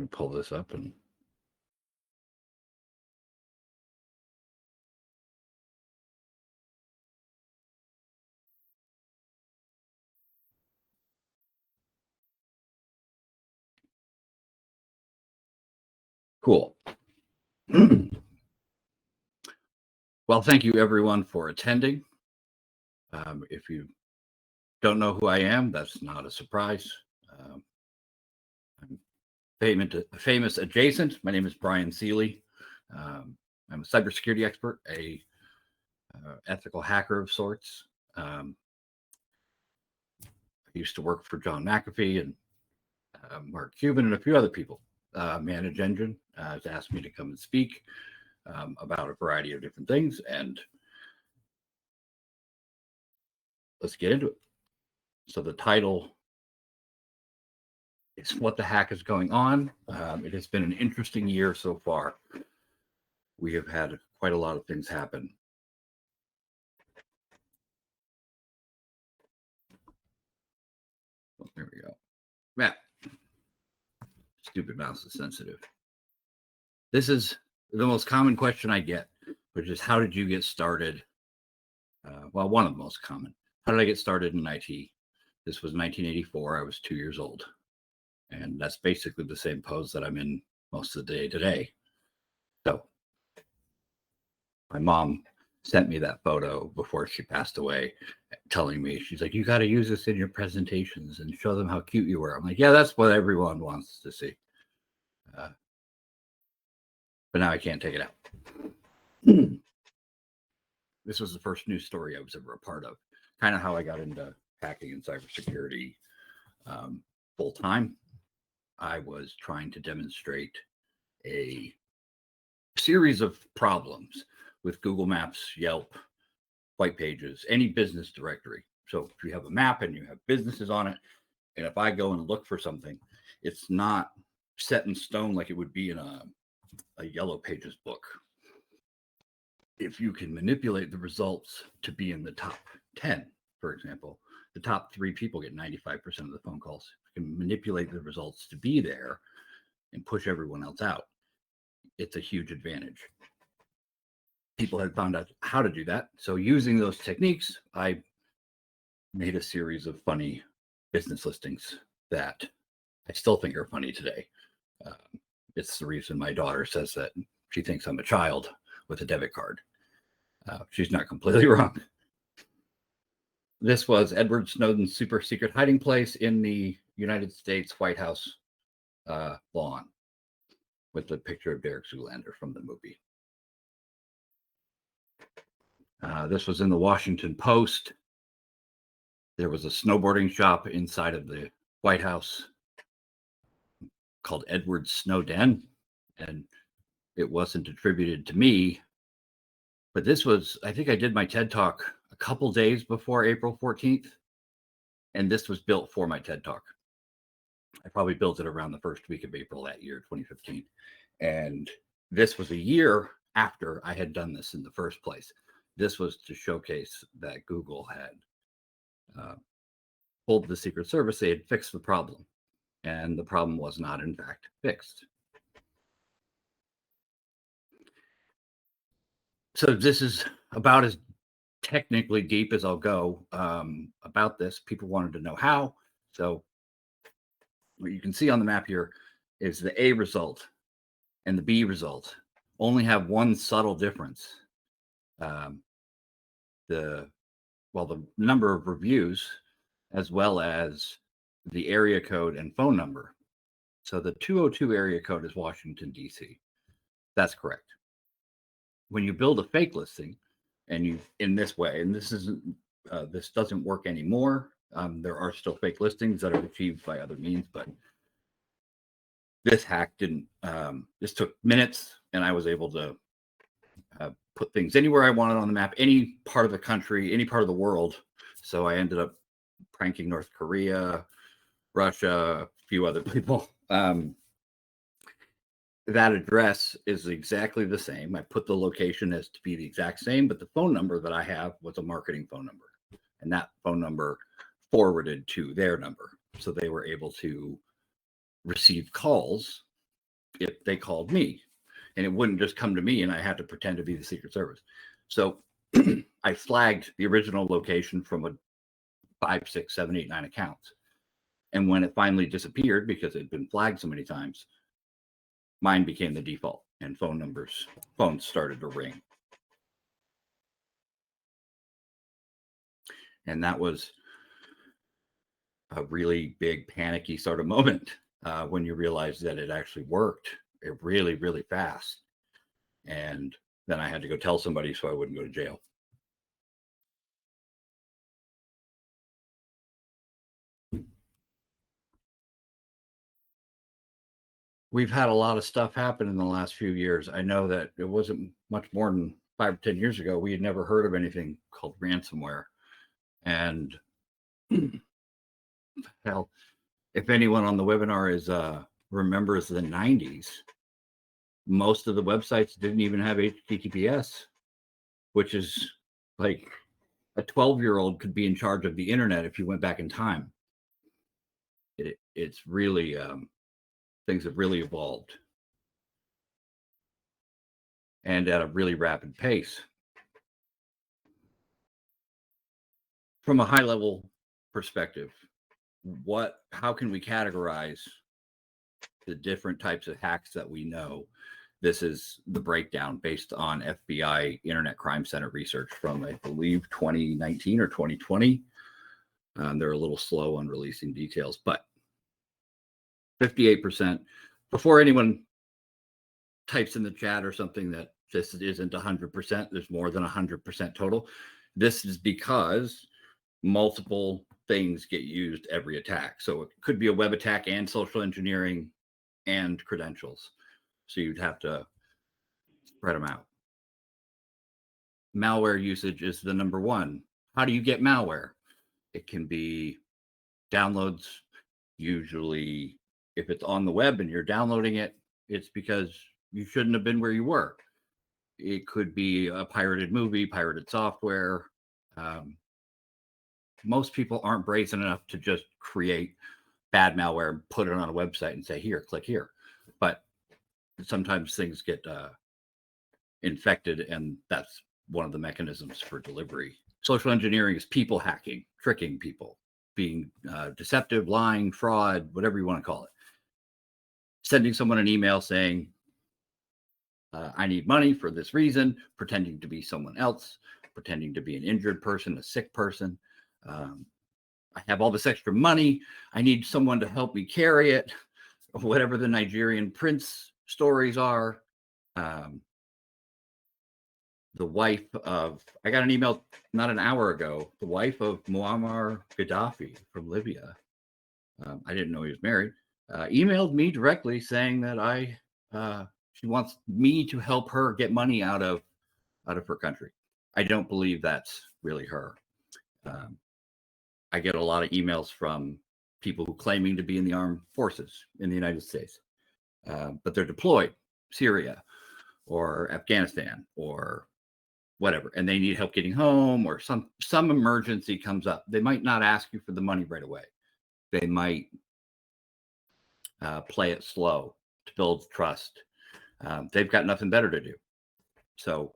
Let me pull this up and cool. Well, thank you everyone for attending. If you don't know who I am, that's not a surprise. I'm famous adjacent. My name is Bryan Seely. I'm a cybersecurity expert, a ethical hacker of sorts. I used to work for John McAfee and Mark Cuban and a few other people. ManageEngine has asked me to come and speak about a variety of different things, and let's get into it. So the title is "What the Heck is Going On?" It has been an interesting year so far. We have had quite a lot of things happen. Oh, there we go. Matt, stupid mouse is sensitive. This is the most common question I get, which is, how did you get started? Well, one of the most common. How did I get started in IT? This was 1984. I was 2 years old. And that's basically the same pose that I'm in most of the day today. So my mom sent me that photo before she passed away, telling me, she's like, you got to use this in your presentations and show them how cute you were. I'm like, yeah, that's what everyone wants to see. But now I can't take it out. This was the first news story I was ever a part of. Kind of how I got into hacking and cybersecurity full time. I was trying to demonstrate a series of problems with Google Maps, Yelp, white pages, any business directory. So if you have a map and you have businesses on it, and if I go and look for something, it's not set in stone like it would be in a Yellow Pages book. If you can manipulate the results to be in the top 10, for example, the top 3 people get 95% of the phone calls. If you can manipulate the results to be there and push everyone else out, it's a huge advantage. People had found out how to do that. So using those techniques, I made a series of funny business listings that I still think are funny today. It's the reason my daughter says that she thinks I'm a child with a debit card. She's not completely wrong. This was Edward Snowden's super secret hiding place in the United States White House lawn with the picture of Derek Zoolander from the movie. This was in the Washington Post. There was a snowboarding shop inside of the White House called Edward Snowden, and it wasn't attributed to me. But this was, I think I did my TED Talk a couple days before April 14th, and this was built for my TED Talk. I probably built it around the first week of April that year, 2015. And this was a year after I had done this in the first place. This was to showcase that Google had told the Secret Service they had fixed the problem, and the problem was not, in fact, fixed. So this is about as technically deep as I'll go about this. People wanted to know how. So what you can see on the map here is the A result and the B result only have one subtle difference. The number of reviews, as well as the area code and phone number. So the 202 area code is Washington, D.C. That's correct. When you build a fake listing, and you in this way, and this doesn't work anymore. There are still fake listings that are achieved by other means, but this hack didn't. This took minutes, and I was able to put things anywhere I wanted on the map, any part of the country, any part of the world. So I ended up pranking North Korea, Russia, a few other people. That address is exactly the same. I put the location as to be the exact same, but the phone number that I have was a marketing phone number, and that phone number forwarded to their number. So they were able to receive calls if they called me, and it wouldn't just come to me and I had to pretend to be the Secret Service. So I flagged the original location from a 5, 6, 7, 8, 9 accounts. And when it finally disappeared because it had been flagged so many times, mine became the default and phones started to ring. And that was a really big panicky sort of moment when you realize that it actually worked really, really fast. And then I had to go tell somebody so I wouldn't go to jail. We've had a lot of stuff happen in the last few years. I know that it wasn't much more than 5 or 10 years ago. We had never heard of anything called ransomware. And hell, if anyone on the webinar is remembers the 90s, most of the websites didn't even have HTTPS, which is like a 12-year-old could be in charge of the internet if you went back in time. It's really, things have really evolved and at a really rapid pace. From a high level perspective, how can we categorize the different types of hacks that we know? This is the breakdown based on FBI Internet Crime Center research from, I believe, 2019 or 2020. They're a little slow on releasing details, but 58%. Before anyone types in the chat or something that this isn't 100%, there's more than 100% total. This is because multiple things get used every attack. So it could be a web attack and social engineering and credentials. So you'd have to spread them out. Malware usage is the number one. How do you get malware? It can be downloads. Usually, if it's on the web and you're downloading it, it's because you shouldn't have been where you were. It could be a pirated movie, pirated software. Most people aren't brazen enough to just create bad malware and put it on a website and say, here, click here. But sometimes things get infected, and that's one of the mechanisms for delivery. Social engineering is people hacking, tricking people, being deceptive, lying, fraud, whatever you want to call it. Sending someone an email saying, I need money for this reason, pretending to be someone else, pretending to be an injured person, a sick person. I have all this extra money. I need someone to help me carry it. Whatever the Nigerian prince stories are. The wife of, I got an email not an hour ago, the wife of Muammar Gaddafi from Libya. I didn't know he was married. Emailed me directly saying that she wants me to help her get money out of her country. I don't believe that's really her. I get a lot of emails from people who claiming to be in the armed forces in the United States, but they're deployed, Syria or Afghanistan or whatever, and they need help getting home, or some emergency comes up. They might not ask you for the money right away. They might play it slow to build trust. They've got nothing better to do. So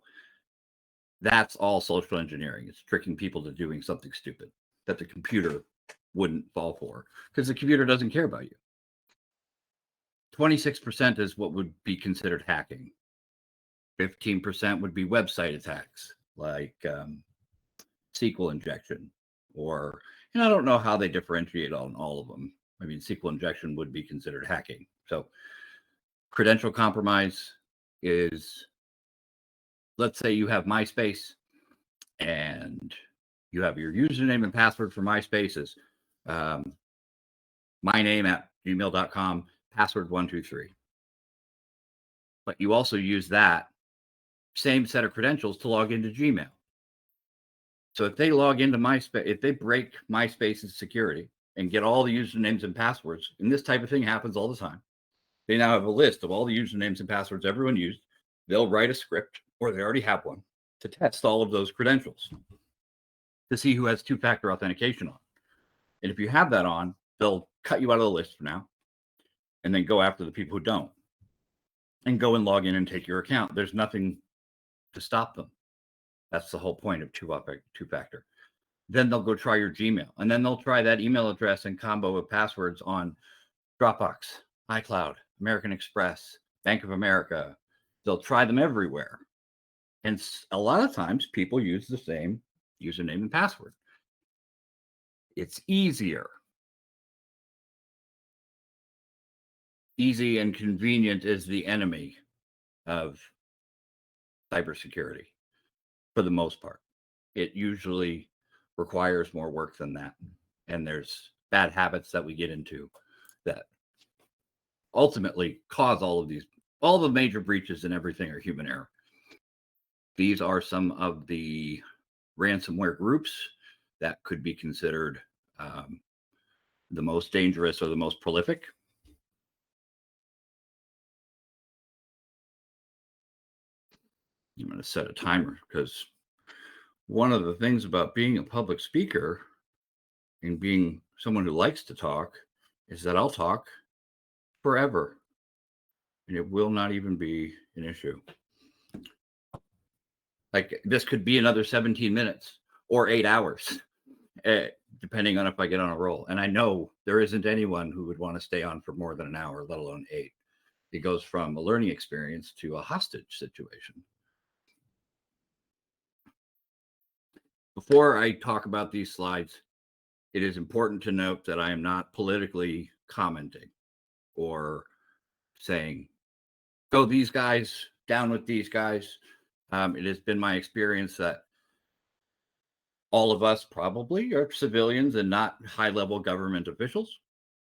that's all social engineering. It's tricking people to doing something stupid that the computer wouldn't fall for, because the computer doesn't care about you. 26% is what would be considered hacking. 15% would be website attacks, like SQL injection, or, and I don't know how they differentiate on all of them. I mean, SQL injection would be considered hacking. So credential compromise is, let's say you have MySpace and you have your username and password for MySpace is myname@gmail.com, password 123. But you also use that same set of credentials to log into Gmail. So if they log into MySpace, if they break MySpace's security and get all the usernames and passwords, and this type of thing happens all the time, they now have a list of all the usernames and passwords everyone used. They'll write a script, or they already have one, to test all of those credentials to see who has two-factor authentication on. And if you have that on, they'll cut you out of the list for now and then go after the people who don't. and go and log in and take your account. There's nothing to stop them. That's the whole point of two-factor. Then they'll go try your Gmail, and then they'll try that email address and combo of passwords on Dropbox, iCloud, American Express, Bank of America. They'll try them everywhere. And a lot of times people use the same username and password. It's easier. Easy and convenient is the enemy of cybersecurity for the most part. It usually requires more work than that. And there's bad habits that we get into that ultimately cause all the major breaches and everything are human error. These are some of the ransomware groups that could be considered the most dangerous or the most prolific. I'm going to set a timer because one of the things about being a public speaker and being someone who likes to talk is that I'll talk forever, and it will not even be an issue. Like this could be another 17 minutes or 8 hours, depending on if I get on a roll. And I know there isn't anyone who would want to stay on for more than an hour, let alone 8. It goes from a learning experience to a hostage situation. Before I talk about these slides, it is important to note that I am not politically commenting or saying, go these guys, down with these guys. It has been my experience that all of us probably are civilians and not high-level government officials.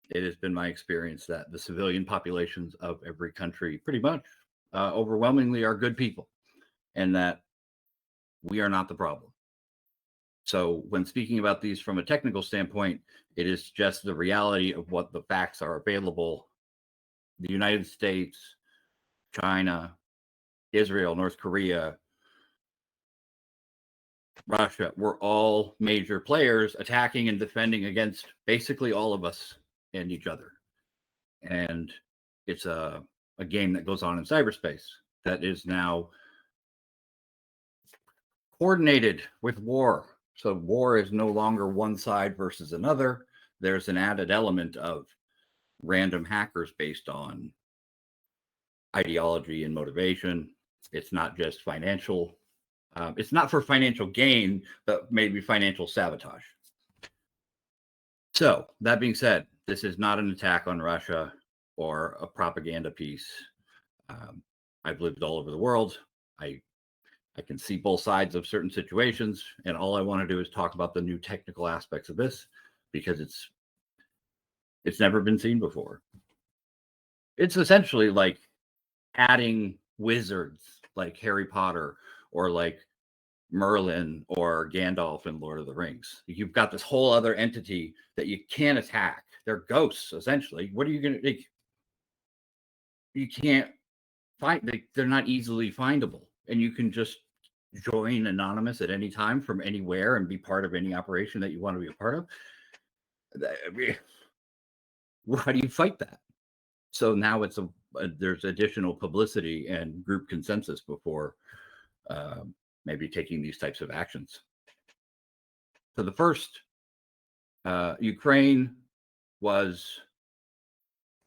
It has been my experience that the civilian populations of every country pretty much overwhelmingly are good people, and that we are not the problem. So when speaking about these from a technical standpoint, it is just the reality of what the facts are available. The United States, China, Israel, North Korea, Russia, we're all major players attacking and defending against basically all of us and each other. And it's a game that goes on in cyberspace that is now coordinated with war. So war is no longer one side versus another. There's an added element of random hackers based on ideology and motivation. It's not just financial. It's not for financial gain, but maybe financial sabotage. So that being said, this is not an attack on Russia or a propaganda piece. I've lived all over the world. I can see both sides of certain situations, and all I want to do is talk about the new technical aspects of this because it's never been seen before. It's essentially like adding wizards like Harry Potter or like Merlin or Gandalf in Lord of the Rings. You've got this whole other entity that you can't attack. They're ghosts, essentially. What are you going to do? You can't find, they're not easily findable. And you can just join anonymous at any time from anywhere and be part of any operation that you want to be a part of. How do you fight that? So now it's there's additional publicity and group consensus before maybe taking these types of actions. So the first, Ukraine was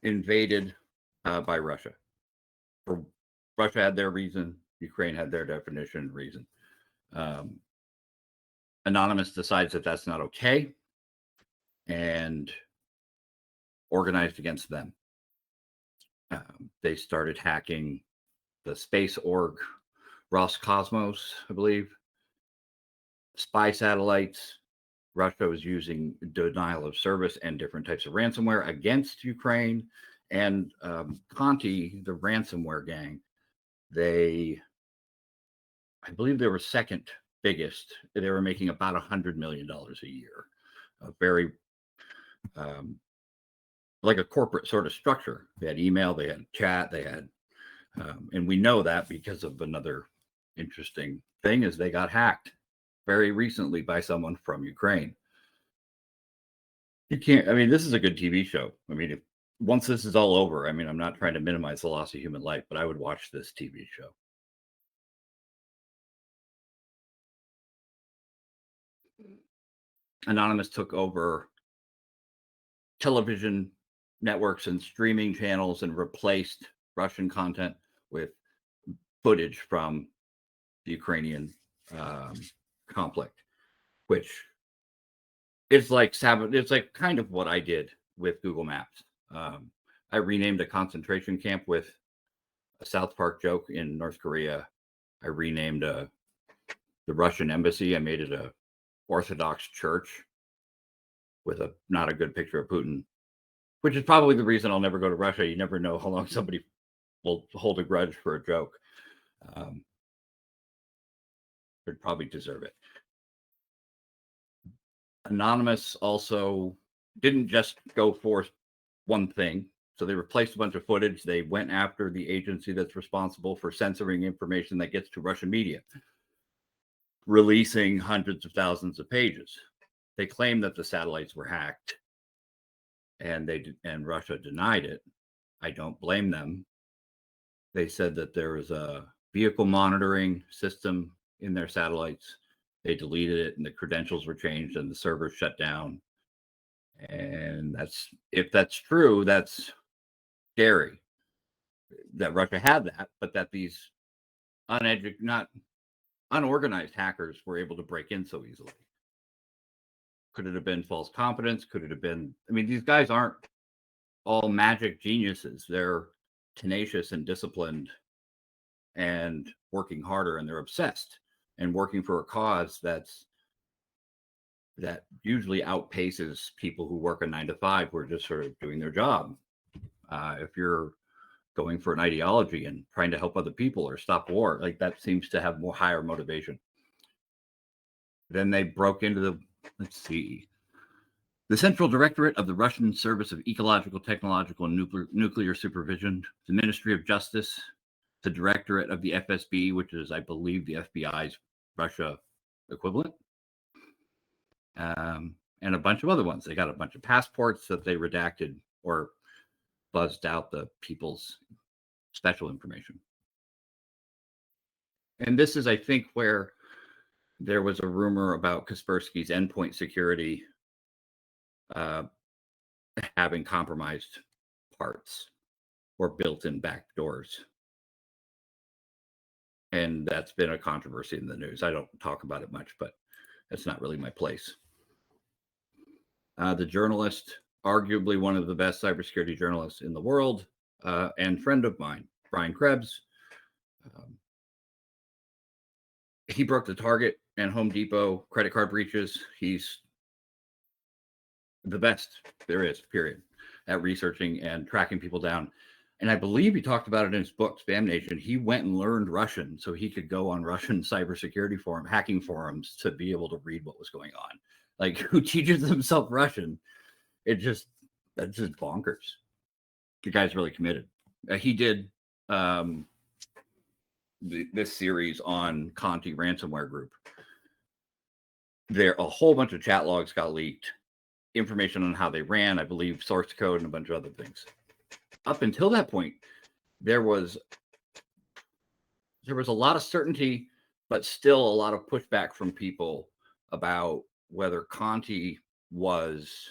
invaded by Russia. Russia had their reason. Ukraine had their definition and reason. Anonymous decides that that's not okay and organized against them. They started hacking the space org, Roscosmos, I believe, spy satellites. Russia was using denial of service and different types of ransomware against Ukraine. And Conti, the ransomware gang, I believe they were second biggest. They were making about $100 million a year. A very like a corporate sort of structure. They had email, they had chat, they had, and we know that because of another interesting thing is they got hacked very recently by someone from Ukraine. You can't, I mean, this is a good TV show. I mean, once this is all over, I mean, I'm not trying to minimize the loss of human life, but I would watch this TV show. Anonymous took over television networks and streaming channels and replaced Russian content with footage from the Ukrainian conflict, which is like it's like kind of what I did with Google Maps. I renamed a concentration camp with a South Park joke in North Korea. I renamed the Russian embassy. I made it a Orthodox church with a not a good picture of Putin, which is probably the reason I'll never go to Russia. You never know how long somebody will hold a grudge for a joke. They'd probably deserve it. Anonymous also didn't just go for one thing. So they replaced a bunch of footage. They went after the agency that's responsible for censoring information that gets to Russian media, releasing hundreds of thousands of pages. They claim that the satellites were hacked, and Russia denied it. I don't blame them. They said that there was a vehicle monitoring system in their satellites. They deleted it, and the credentials were changed, and the servers shut down. And if that's true, that's scary that Russia had that, but that these unorganized hackers were able to break in so easily. Could it have been false confidence? Could it have been? I mean, these guys aren't all magic geniuses. They're tenacious and disciplined and working harder, and they're obsessed and working for a cause that usually outpaces people who work a 9-to-5 who are just sort of doing their job. If you're going for an ideology and trying to help other people or stop war, like that seems to have more higher motivation. Then they broke into the Central Directorate of the Russian Service of Ecological, Technological, and Nuclear Supervision, the Ministry of Justice, the Directorate of the FSB, which is, I believe, the FBI's Russia equivalent, and a bunch of other ones. They got a bunch of passports that they redacted or buzzed out the people's special information. And this is, I think, where there was a rumor about Kaspersky's endpoint security having compromised parts or built-in backdoors. And that's been a controversy in the news. I don't talk about it much, but it's not really my place. The journalist, arguably one of the best cybersecurity journalists in the world, and friend of mine, Brian Krebs, he broke the Target and Home Depot credit card breaches. He's the best there is, period, at researching and tracking people down. And I believe he talked about it in his book, Spam Nation. He went and learned Russian so he could go on Russian cybersecurity hacking forums to be able to read what was going on. Like, who teaches himself Russian? That's just bonkers. The guy's really committed. He did this series on Conti ransomware group. A whole bunch of chat logs got leaked, information on how they ran, I believe source code and a bunch of other things. Up until that point, there was a lot of certainty, but still a lot of pushback from people about whether Conti was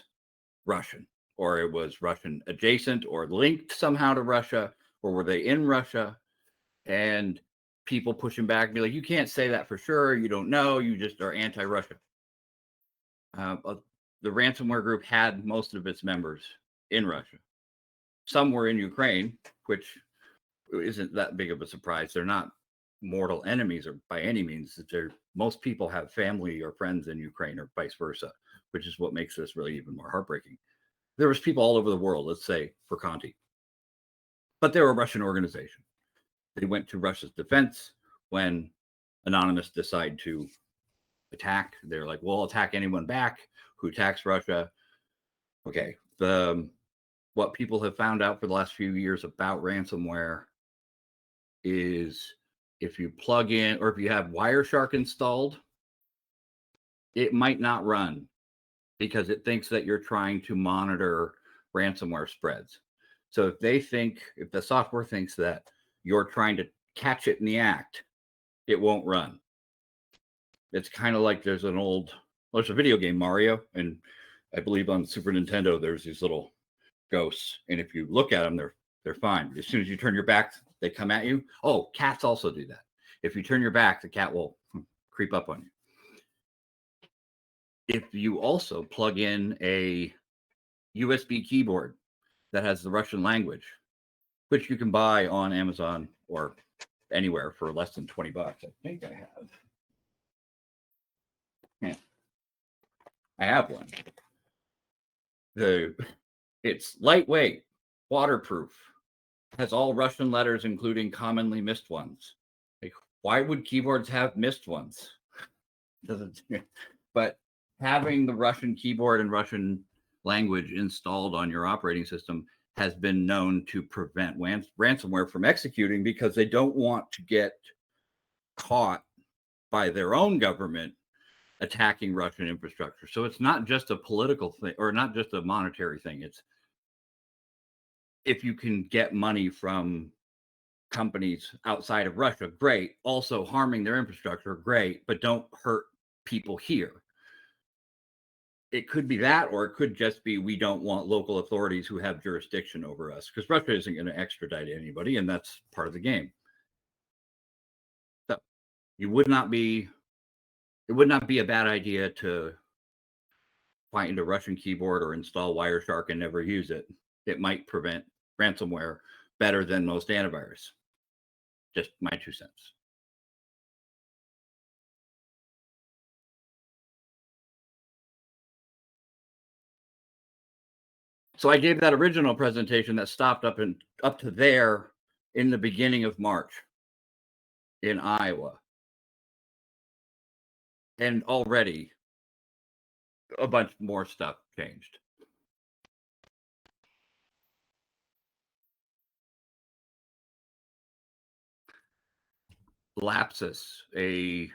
Russian, or it was Russian adjacent, or linked somehow to Russia, or were they in Russia? And people pushing back and be like, you can't say that for sure. You don't know. You just are anti-Russia. The ransomware group had most of its members in Russia. Some were in Ukraine, which isn't that big of a surprise. They're not mortal enemies or by any means. Most people have family or friends in Ukraine or vice versa, which is what makes this really even more heartbreaking. There was people all over the world, let's say, for Conti. But they're a Russian organization. They went to Russia's defense when Anonymous decided to attack. They're like, we'll attack anyone back who attacks Russia. Okay. What people have found out for the last few years about ransomware is if you plug in or if you have Wireshark installed, it might not run because it thinks that you're trying to monitor ransomware spreads. So if the software thinks that you're trying to catch it in the act, it won't run. It's kind of like there's a video game, Mario, and I believe on Super Nintendo there's these little ghosts, and if you look at them, they're fine. As soon as you turn your back, they come at you. Oh, cats also do that. If you turn your back, the cat will creep up on you. If you also plug in a USB keyboard that has the Russian language, which you can buy on Amazon or anywhere for less than $20. I think I have. Yeah, I have one. It's lightweight, waterproof, has all Russian letters, including commonly missed ones. Like, why would keyboards have missed ones? But having the Russian keyboard and Russian language installed on your operating system has been known to prevent ransomware from executing, because they don't want to get caught by their own government attacking Russian infrastructure. So it's not just a political thing, or not just a monetary thing. It's if you can get money from companies outside of Russia, great. Also harming their infrastructure, great, but don't hurt people here. It could be that, or it could just be we don't want local authorities who have jurisdiction over us, because Russia isn't going to extradite anybody, and that's part of the game. So it would not be a bad idea to find a Russian keyboard or install Wireshark and never use it. It might prevent ransomware better than most antivirus. Just my 2 cents. So I gave that original presentation that stopped up to there in the beginning of March in Iowa. And already a bunch more stuff changed. Lapsus, a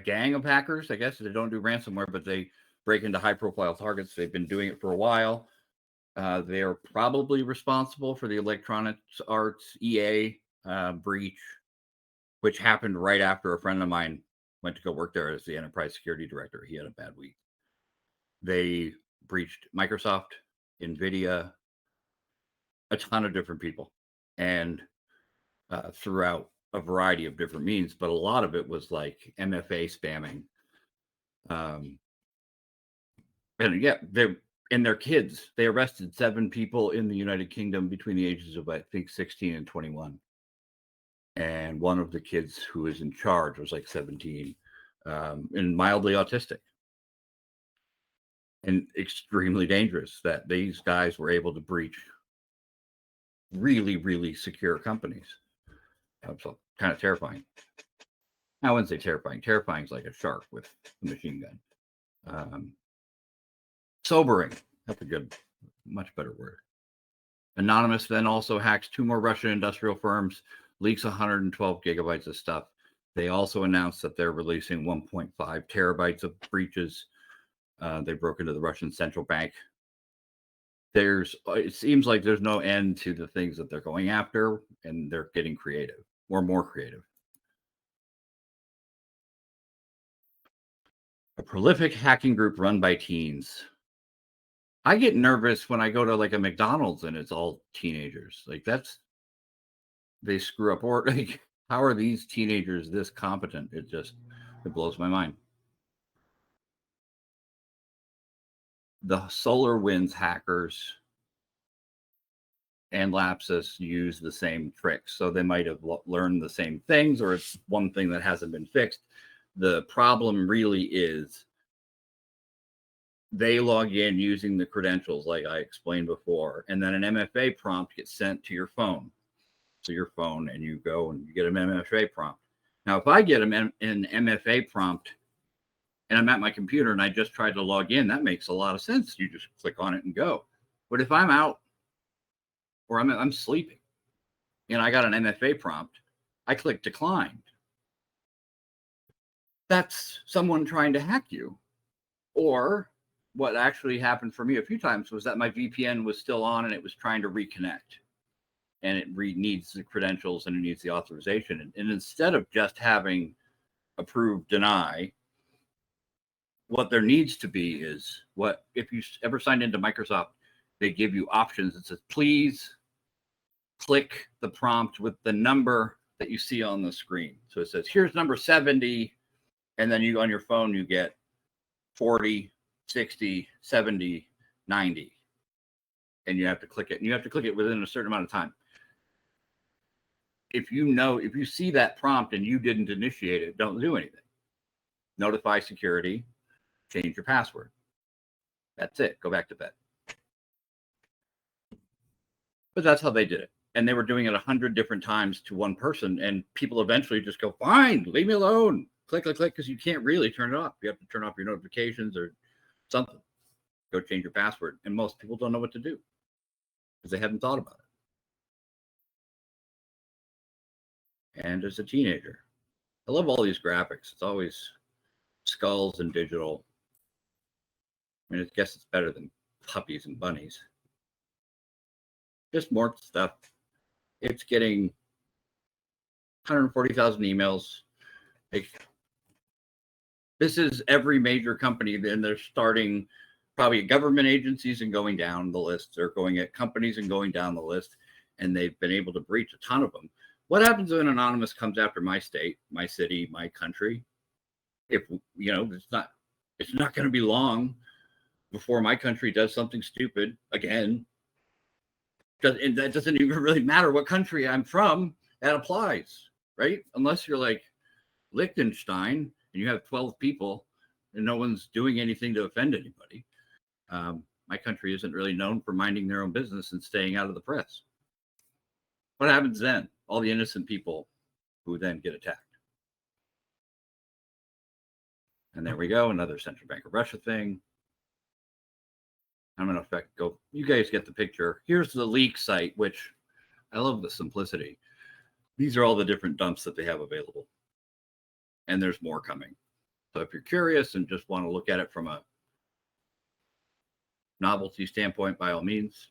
gang of hackers, I guess. They don't do ransomware, but they break into high-profile targets. They've been doing it for a while. They are probably responsible for the Electronic Arts EA breach, which happened right after a friend of mine went to go work there as the enterprise security director. He had a bad week. They breached Microsoft, NVIDIA, a ton of different people, and throughout a variety of different means, but a lot of it was like MFA spamming. And yeah, their kids. They arrested 7 people in the United Kingdom between the ages of, I think, 16 and 21. And one of the kids who was in charge was like 17, and mildly autistic. And extremely dangerous that these guys were able to breach really, really secure companies. So kind of terrifying. I wouldn't say terrifying. Terrifying is like a shark with a machine gun. Sobering. That's a much better word. Anonymous then also hacks 2 more Russian industrial firms, leaks 112 gigabytes of stuff. They also announced that they're releasing 1.5 terabytes of breaches. They broke into the Russian central bank. It seems like there's no end to the things that they're going after, and they're getting creative, or more creative. A prolific hacking group run by teens. I get nervous when I go to like a McDonald's and it's all teenagers. Like they screw up, or like, how are these teenagers this competent? It blows my mind. The SolarWinds hackers and Lapsus use the same tricks. So they might have learned the same things, or it's one thing that hasn't been fixed. The problem really is they log in using the credentials, like I explained before, and then an MFA prompt gets sent to your phone. So your phone, and you go and you get an MFA prompt. Now, if I get an MFA prompt and I'm at my computer and I just tried to log in, that makes a lot of sense. You just click on it and go. But if I'm out or I'm sleeping and I got an MFA prompt, I click decline. That's someone trying to hack you. Or what actually happened for me a few times was that my VPN was still on and it was trying to reconnect, and it needs the credentials and it needs the authorization. And instead of just having approve, deny, what there needs to be is, what if you ever signed into Microsoft, they give you options. It says, please click the prompt with the number that you see on the screen. So it says, here's number 70. And then you, on your phone, you get 40, 60, 70, 90. And you have to click it. And you have to click it within a certain amount of time. If you see that prompt and you didn't initiate it, don't do anything. Notify security, change your password. That's it. Go back to bed. But that's how they did it. And they were doing it 100 different times to one person. And people eventually just go, fine, leave me alone. Click, click, click, because you can't really turn it off. You have to turn off your notifications or something. Go change your password. And most people don't know what to do because they haven't thought about it. And as a teenager, I love all these graphics. It's always skulls and digital. I mean, I guess it's better than puppies and bunnies. Just more stuff. It's getting 140,000 emails. This is every major company. Then they're starting probably at government agencies and going down the list. They're going at companies and going down the list. And they've been able to breach a ton of them. What happens when anonymous comes after my state, my city, my country? If it's not going to be long before my country does something stupid again. And that doesn't even really matter what country I'm from. That applies, right? Unless you're like Liechtenstein and you have 12 people and no one's doing anything to offend anybody. My country isn't really known for minding their own business and staying out of the press. What happens then? All the innocent people who then get attacked. And there we go, another Central Bank of Russia thing. I'm going to go. You guys get the picture. Here's the leak site, which I love the simplicity. These are all the different dumps that they have available. And there's more coming. So if you're curious and just want to look at it from a novelty standpoint, by all means.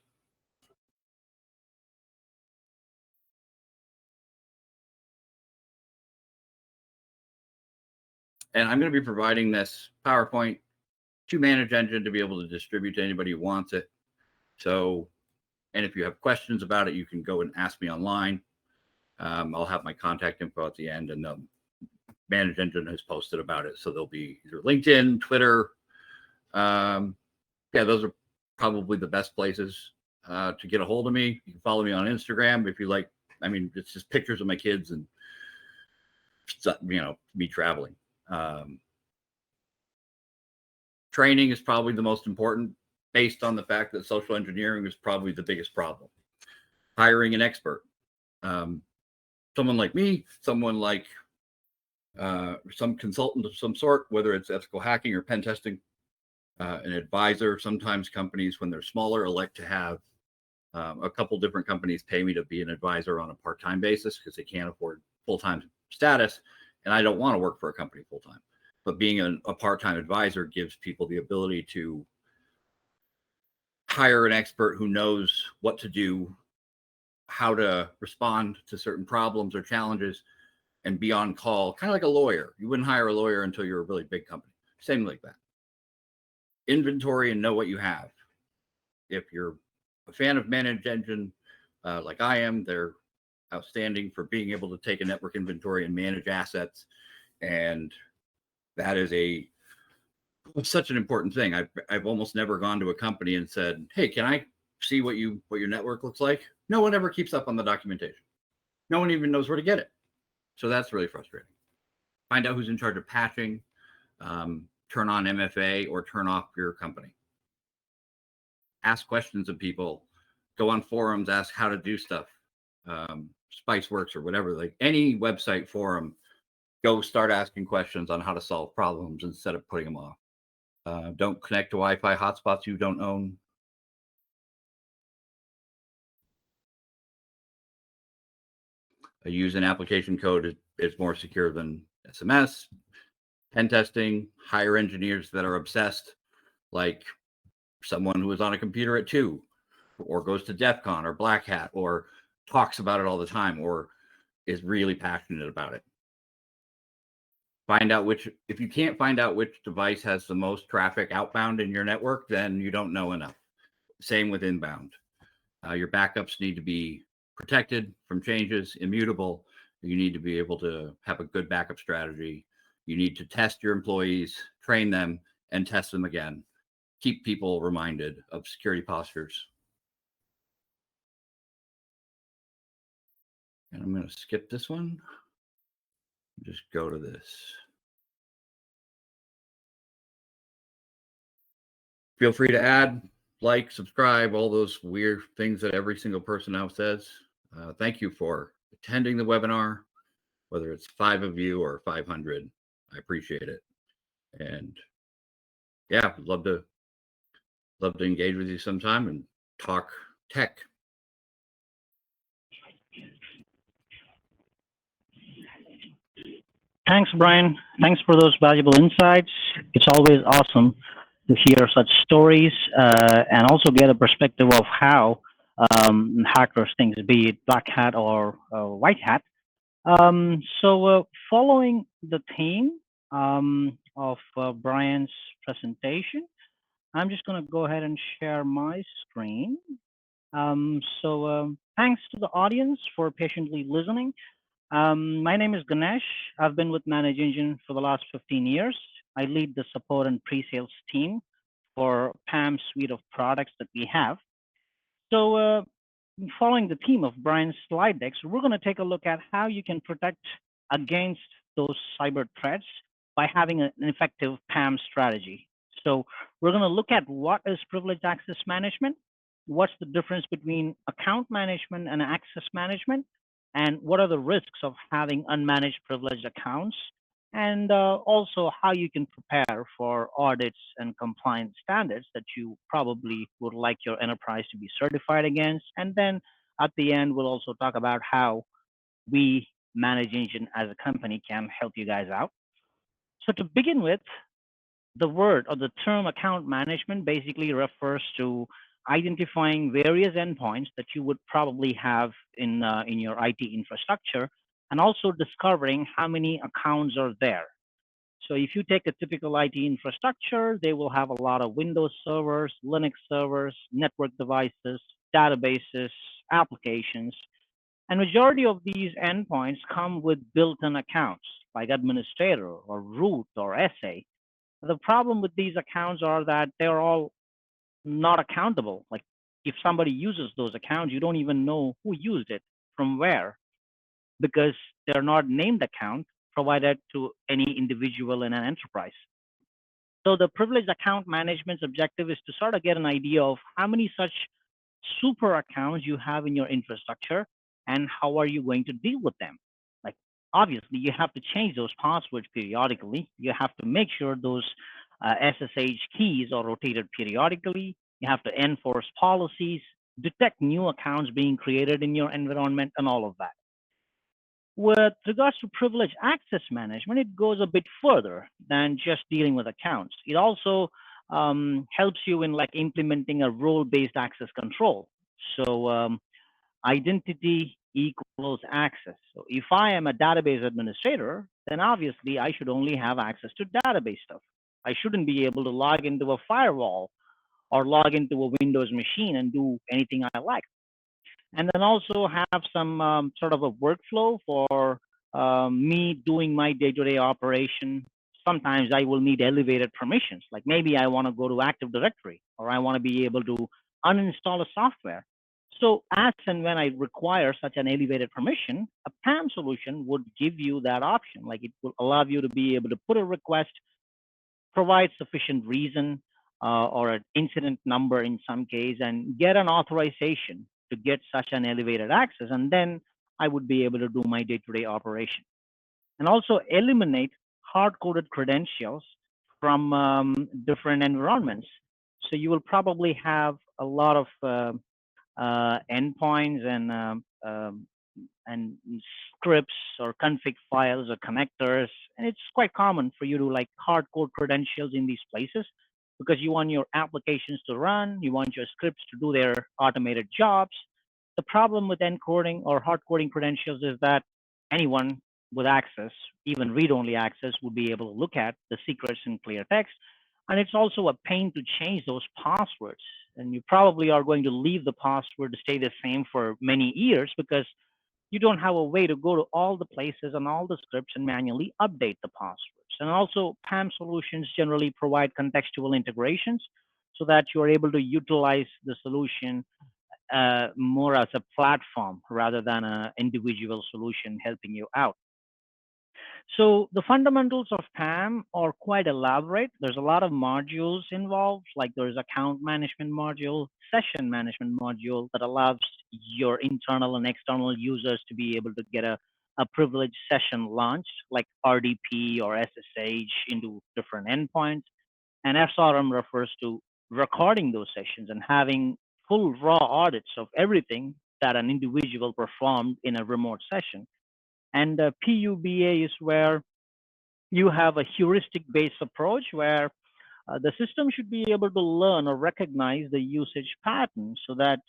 And I'm going to be providing this PowerPoint to ManageEngine to be able to distribute to anybody who wants it. So, and if you have questions about it, you can go and ask me online. I'll have my contact info at the end, and the ManageEngine has posted about it. So there'll be either LinkedIn, Twitter. Yeah, those are probably the best places to get a hold of me. You can follow me on Instagram if you like. I mean, it's just pictures of my kids and, me traveling. Training is probably the most important, based on the fact that social engineering is probably the biggest problem. Hiring an expert, someone like me, someone like some consultant of some sort, whether it's ethical hacking or pen testing, an advisor. Sometimes companies, when they're smaller, elect to have a couple different companies pay me to be an advisor on a part-time basis because they can't afford full-time status. And I don't want to work for a company full-time. But being a part-time advisor gives people the ability to hire an expert who knows what to do, how to respond to certain problems or challenges, and be on call, kind of like a lawyer. You wouldn't hire a lawyer until you're a really big company. Same like that. Inventory and know what you have. If you're a fan of ManageEngine, like I am, they're outstanding for being able to take a network inventory and manage assets. And that is such an important thing. I've almost never gone to a company and said, hey, can I see what your network looks like? No one ever keeps up on the documentation. No one even knows where to get it. So that's really frustrating. Find out who's in charge of patching, turn on MFA or turn off your company. Ask questions of people, go on forums, ask how to do stuff. Spiceworks or whatever, like any website forum, go start asking questions on how to solve problems instead of putting them off. Don't connect to Wi-Fi hotspots you don't own. Use an application code is more secure than SMS. Pen testing, hire engineers that are obsessed, like someone who is on a computer at 2 or goes to DEF CON or Black Hat or talks about it all the time or is really passionate about it. Find out if you can't find out which device has the most traffic outbound in your network, then you don't know enough. Same with inbound. Your backups need to be protected from changes, immutable. You need to be able to have a good backup strategy. You need to test your employees, train them, and test them again. Keep people reminded of security postures. And I'm going to skip this one. Just go to this. Feel free to add, like, subscribe, all those weird things that every single person now says. Thank you for attending the webinar, whether it's 5 of you or 500. I appreciate it. And yeah, love to engage with you sometime and talk tech. Thanks, Bryan. Thanks for those valuable insights. It's always awesome to hear such stories and also get a perspective of how hackers think, be it black hat or white hat. Following the theme of Bryan's presentation, I'm just going to go ahead and share my screen. Thanks to the audience for patiently listening. My name is Ganesh. I've been with ManageEngine for the last 15 years. I lead the support and pre-sales team for PAM suite of products that we have. Following the theme of Bryan's slide decks, we're going to take a look at how you can protect against those cyber threats by having an effective PAM strategy. So we're going to look at what is privileged access management, what's the difference between account management and access management, and what are the risks of having unmanaged privileged accounts, and also how you can prepare for audits and compliance standards that you probably would like your enterprise to be certified against. And then at the end, we'll also talk about how we ManageEngine as a company can help you guys out. So to begin with, the word or the term account management basically refers to identifying various endpoints that you would probably have in your IT infrastructure, and also discovering how many accounts are there. So if you take a typical IT infrastructure, they will have a lot of Windows servers, Linux servers, network devices, databases, applications, and majority of these endpoints come with built-in accounts like administrator or root or SA. The problem with these accounts are that they're all not accountable. Like if somebody uses those accounts, you don't even know who used it, from where, because they're not named account provided to any individual in an enterprise. So the privileged account management's objective is to sort of get an idea of how many such super accounts you have in your infrastructure and how are you going to deal with them. Like obviously you have to change those passwords periodically. You have to make sure those SSH keys are rotated periodically. You have to enforce policies, detect new accounts being created in your environment, and all of that. With regards to privileged access management, it goes a bit further than just dealing with accounts. It also helps you in like implementing a role-based access control. So identity equals access. So if I am a database administrator, then obviously I should only have access to database stuff. I shouldn't be able to log into a firewall or log into a Windows machine and do anything I like. And then also have some sort of a workflow for me doing my day-to-day operation. Sometimes I will need elevated permissions, like maybe I want to go to Active Directory or I want to be able to uninstall a software. So as and when I require such an elevated permission, a PAM solution would give you that option. Like it will allow you to be able to put a request, provide sufficient reason or an incident number in some case, and get an authorization to get such an elevated access. And then I would be able to do my day-to-day operation. And also eliminate hard-coded credentials from different environments. So you will probably have a lot of endpoints and scripts or config files or connectors, and it's quite common for you to like hard code credentials in these places. because you want your applications to run, you want your scripts to do their automated jobs. The problem with encoding or hard coding credentials is that anyone with access, even read-only access, would be able to look at the secrets in clear text. And it's also a pain to change those passwords. And you probably are going to leave the password to stay the same for many years because you don't have a way to go to all the places and all the scripts and manually update the passwords. And also, PAM solutions generally provide contextual integrations so that you're able to utilize the solution more as a platform rather than an individual solution helping you out. So the fundamentals of PAM are quite elaborate. There's a lot of modules involved, like there's account management module, session management module that allows your internal and external users to be able to get a privileged session launched, like RDP or SSH into different endpoints. And SRM refers to recording those sessions and having full raw audits of everything that an individual performed in a remote session. And PUBA is where you have a heuristic-based approach where the system should be able to learn or recognize the usage pattern so that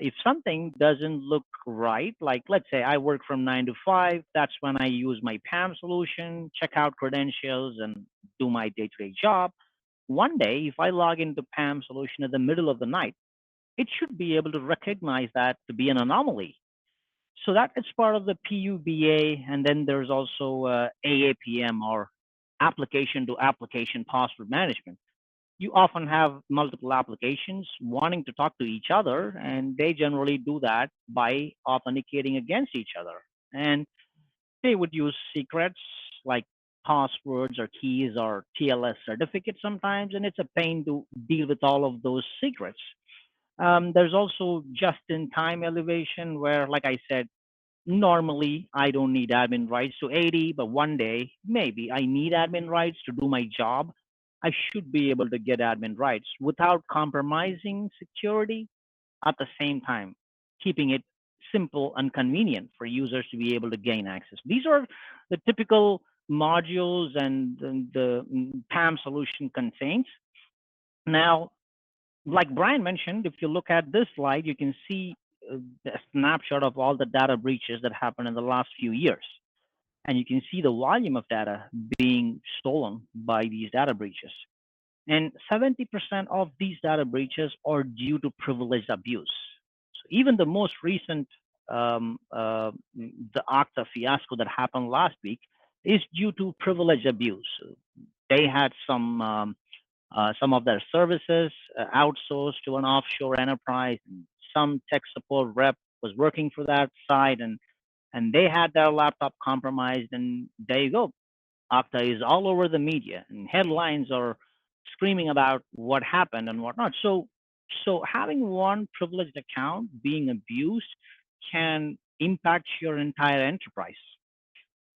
if something doesn't look right, like let's say I work from 9 to 5, that's when I use my PAM solution, check out credentials, and do my day-to-day job. One day, if I log into PAM solution in the middle of the night, it should be able to recognize that to be an anomaly. So that is part of the PUBA, and then there's also AAPM, or application to application password management. You often have multiple applications wanting to talk to each other, and they generally do that by authenticating against each other. And they would use secrets like passwords or keys or TLS certificates sometimes, and it's a pain to deal with all of those secrets. There's also just-in-time elevation, where, like I said, normally I don't need admin rights to 80, but one day maybe I need admin rights to do my job. I should be able to get admin rights without compromising security, at the same time keeping it simple and convenient for users to be able to gain access. These are the typical modules and the PAM solution contains. Now, like Bryan mentioned, if you look at this slide, you can see a snapshot of all the data breaches that happened in the last few years. And you can see the volume of data being stolen by these data breaches. And 70% of these data breaches are due to privilege abuse. So even the most recent, the Okta fiasco that happened last week, is due to privilege abuse. They had some of their services outsourced to an offshore enterprise, and some tech support rep was working for that side, and they had their laptop compromised, and there you go. Okta is all over the media, and headlines are screaming about what happened and whatnot. So having one privileged account being abused can impact your entire enterprise.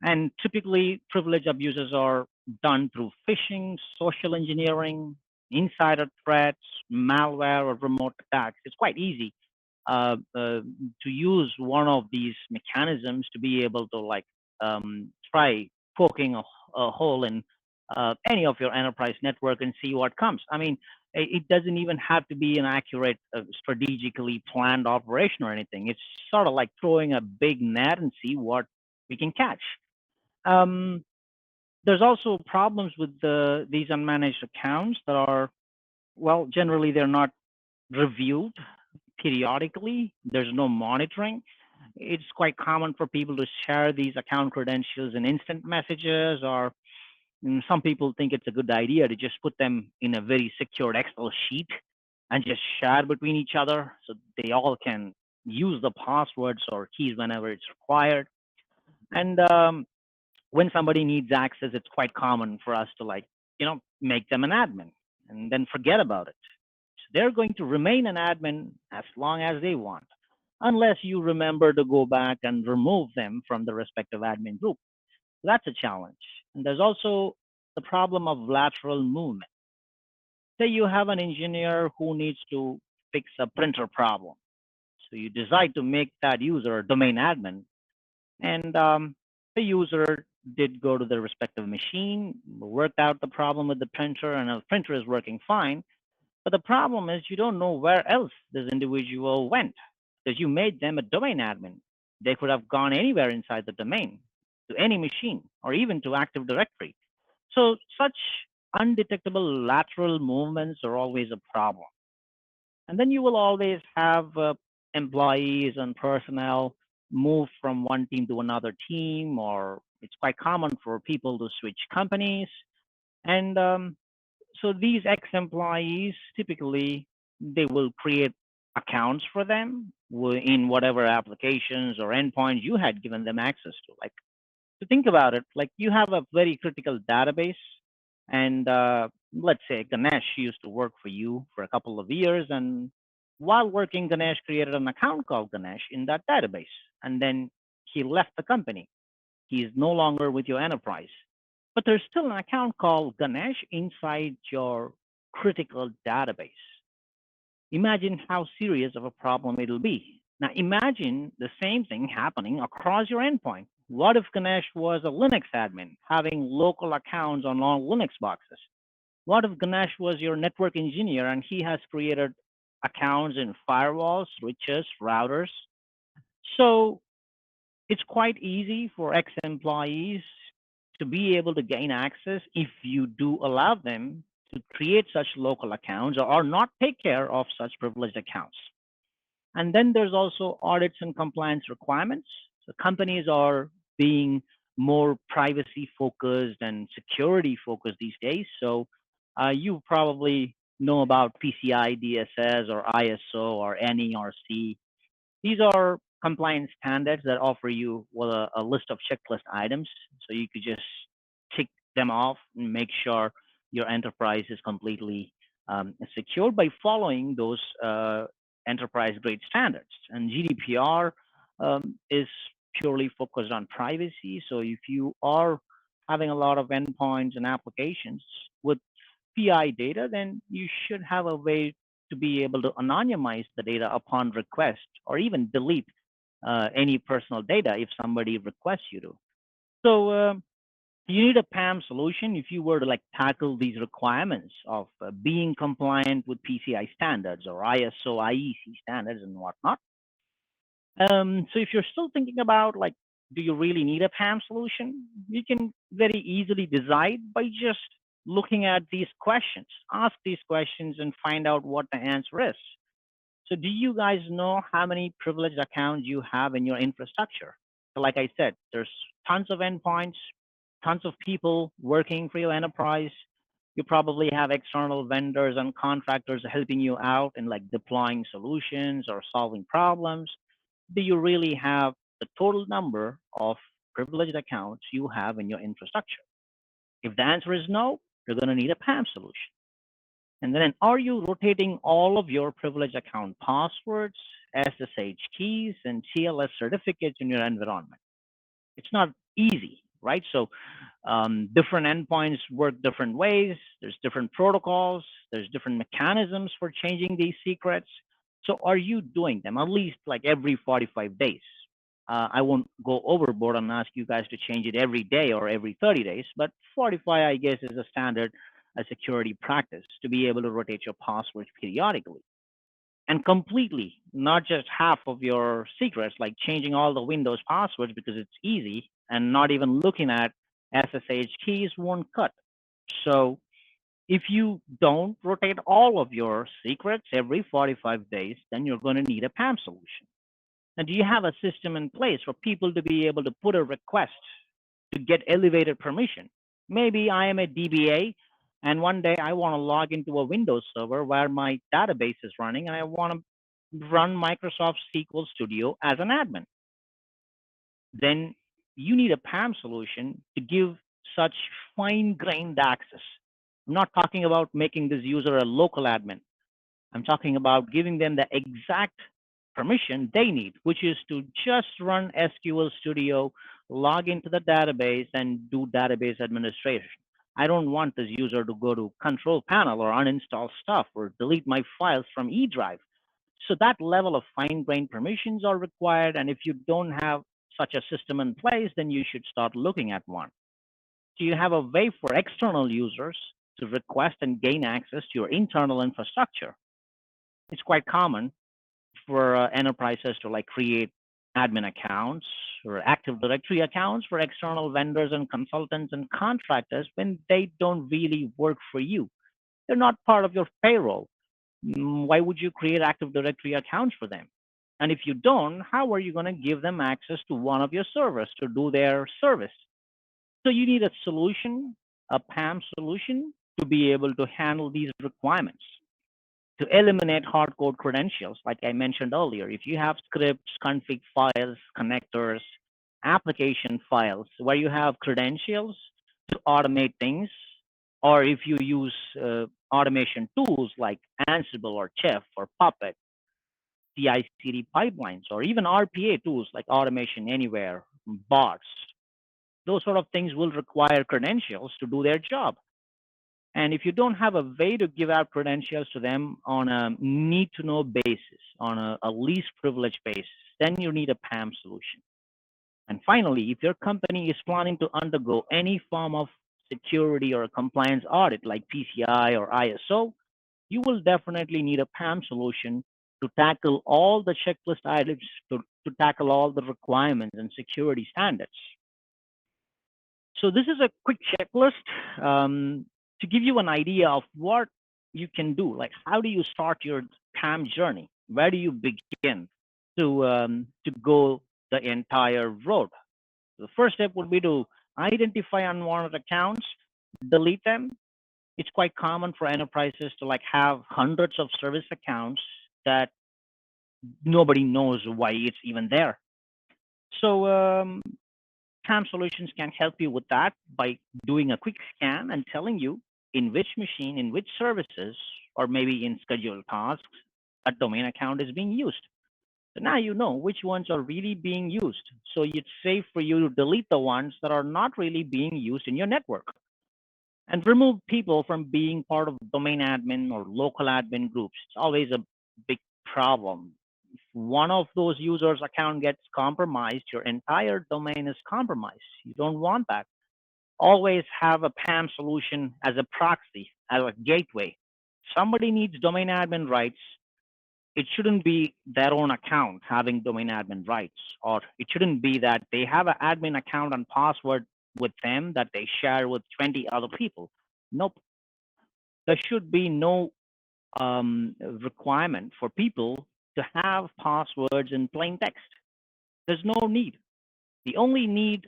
And typically, privilege abuses are done through phishing, social engineering, insider threats, malware, or remote attacks. It's quite easy to use one of these mechanisms to be able to try poking a hole in any of your enterprise network and see what comes. I mean, it doesn't even have to be an accurate, strategically planned operation or anything. It's sort of like throwing a big net and see what we can catch. Um, there's also problems with these unmanaged accounts that are, well, generally they're not reviewed periodically. There's no monitoring. It's quite common for people to share these account credentials in instant messages, or some people think it's a good idea to just put them in a very secured Excel sheet and just share between each other so they all can use the passwords or keys whenever it's required. And when somebody needs access, it's quite common for us to make them an admin and then forget about it. So they're going to remain an admin as long as they want, unless you remember to go back and remove them from the respective admin group. So that's a challenge. And there's also the problem of lateral movement. Say you have an engineer who needs to fix a printer problem. So you decide to make that user a domain admin, and the user did go to the respective machine, worked out the problem with the printer, and the printer is working fine. But the problem is you don't know where else this individual went because you made them a domain admin. They could have gone anywhere inside the domain, to any machine, or even to Active Directory. So such undetectable lateral movements are always a problem. And then you will always have employees and personnel move from one team to another team, or it's quite common for people to switch companies. And so these ex-employees, typically, they will create accounts for them in whatever applications or endpoints you had given them access to. Like, to think about it, like you have a very critical database, and let's say Ganesh used to work for you for a couple of years, and while working, Ganesh created an account called Ganesh in that database, and then he left the company. He is no longer with your enterprise, but there's still an account called Ganesh inside your critical database. Imagine how serious of a problem it'll be. Now imagine the same thing happening across your endpoint. What if Ganesh was a Linux admin having local accounts on all Linux boxes? What if Ganesh was your network engineer and he has created accounts in firewalls, switches, routers? So it's quite easy for ex-employees to be able to gain access if you do allow them to create such local accounts or not take care of such privileged accounts. And then there's also audits and compliance requirements. So companies are being more privacy focused and security focused these days. So you probably know about PCI DSS or ISO or NERC. These are compliance standards that offer you a list of checklist items. So you could just tick them off and make sure your enterprise is completely secure by following those enterprise grade standards. And GDPR is purely focused on privacy. So if you are having a lot of endpoints and applications with PI data, then you should have a way to be able to anonymize the data upon request, or even delete any personal data if somebody requests you to. So you need a PAM solution if you were to like tackle these requirements of being compliant with PCI standards or ISO, IEC standards and whatnot. So if you're still thinking about like, do you really need a PAM solution? You can very easily decide by just looking at these questions. Ask these questions and find out what the answer is. So do you guys know how many privileged accounts you have in your infrastructure? So like I said, there's tons of endpoints, tons of people working for your enterprise. You probably have external vendors and contractors helping you out in like deploying solutions or solving problems. Do you really have the total number of privileged accounts you have in your infrastructure? If the answer is no, you're going to need a PAM solution. And then are you rotating all of your privileged account passwords, SSH keys, and TLS certificates in your environment? It's not easy, right? So different endpoints work different ways. There's different protocols. There's different mechanisms for changing these secrets. So are you doing them at least like every 45 days? I won't go overboard and ask you guys to change it every day or every 30 days, but 45, I guess, is a standard security practice to be able to rotate your passwords periodically. And completely, not just half of your secrets, like changing all the Windows passwords because it's easy, and not even looking at SSH keys won't cut. So if you don't rotate all of your secrets every 45 days, then you're going to need a PAM solution. And do you have a system in place for people to be able to put a request to get elevated permission? Maybe I am a DBA, and one day I want to log into a Windows server where my database is running, and I want to run Microsoft SQL Studio as an admin. Then you need a PAM solution to give such fine-grained access. I'm not talking about making this user a local admin. I'm talking about giving them the exact permission they need, which is to just run SQL Studio, log into the database, and do database administration. I don't want this user to go to control panel or uninstall stuff or delete my files from E drive. So that level of fine-grained permissions are required. And if you don't have such a system in place, then you should start looking at one. So you have a way for external users to request and gain access to your internal infrastructure. It's quite common for enterprises to like create admin accounts or Active Directory accounts for external vendors and consultants and contractors when they don't really work for you. They're not part of your payroll. Why would you create Active Directory accounts for them? And if you don't, how are you going to give them access to one of your servers to do their service? So you need a solution, a PAM solution, to be able to handle these requirements, to eliminate hardcode credentials, like I mentioned earlier. If you have scripts, config files, connectors, application files where you have credentials to automate things, or if you use automation tools like Ansible or Chef or Puppet, CI/CD pipelines, or even RPA tools like Automation Anywhere, bots, those sort of things will require credentials to do their job. And if you don't have a way to give out credentials to them on a need to know basis, on a least privilege basis, then you need a PAM solution. And finally, if your company is planning to undergo any form of security or a compliance audit like PCI or ISO, you will definitely need a PAM solution to tackle all the checklist items, to tackle all the requirements and security standards. So this is a quick checklist to give you an idea of what you can do. Like, how do you start your PAM journey? Where do you begin to go the entire road? The first step would be to identify unwanted accounts, delete them. It's quite common for enterprises to like have hundreds of service accounts that nobody knows why it's even there. So PAM solutions can help you with that by doing a quick scan and telling you in which machine, in which services, or maybe in scheduled tasks, a domain account is being used. So now you know which ones are really being used. So it's safe for you to delete the ones that are not really being used in your network. And remove people from being part of domain admin or local admin groups. It's always a big problem. If one of those users' account gets compromised, your entire domain is compromised. You don't want that. Always have a PAM solution as a proxy, as a gateway. Somebody needs domain admin rights. It shouldn't be their own account having domain admin rights, or it shouldn't be that they have an admin account and password with them that they share with 20 other people. Nope. There should be no requirement for people to have passwords in plain text. There's no need. The only need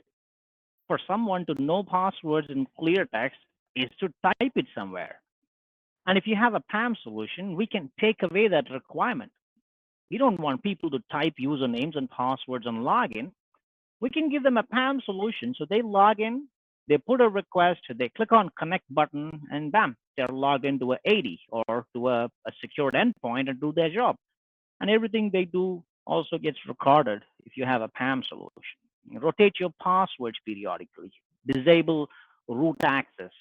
for someone to know passwords in clear text is to type it somewhere. And if you have a PAM solution, we can take away that requirement. We don't want people to type usernames and passwords and login. We can give them a PAM solution. So they log in, they put a request, they click on connect button, and bam, they're logged into a 80 or to a secured endpoint and do their job. And everything they do also gets recorded if you have a PAM solution. Rotate your passwords periodically. Disable root access.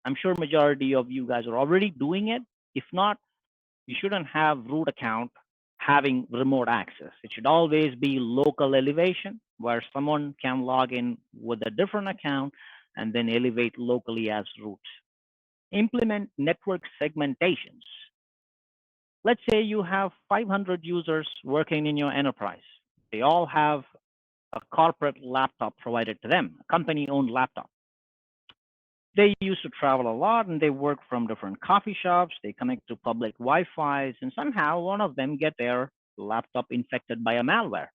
I'm sure majority of you guys are already doing it. If not, you shouldn't have root account having remote access. It should always be local elevation where someone can log in with a different account and then elevate locally as root. Implement network segmentations. Let's say you have 500 users working in your enterprise. They all have a corporate laptop provided to them, a company-owned laptop. They used to travel a lot and they work from different coffee shops. They connect to public Wi-Fi's, and somehow one of them get their laptop infected by a malware.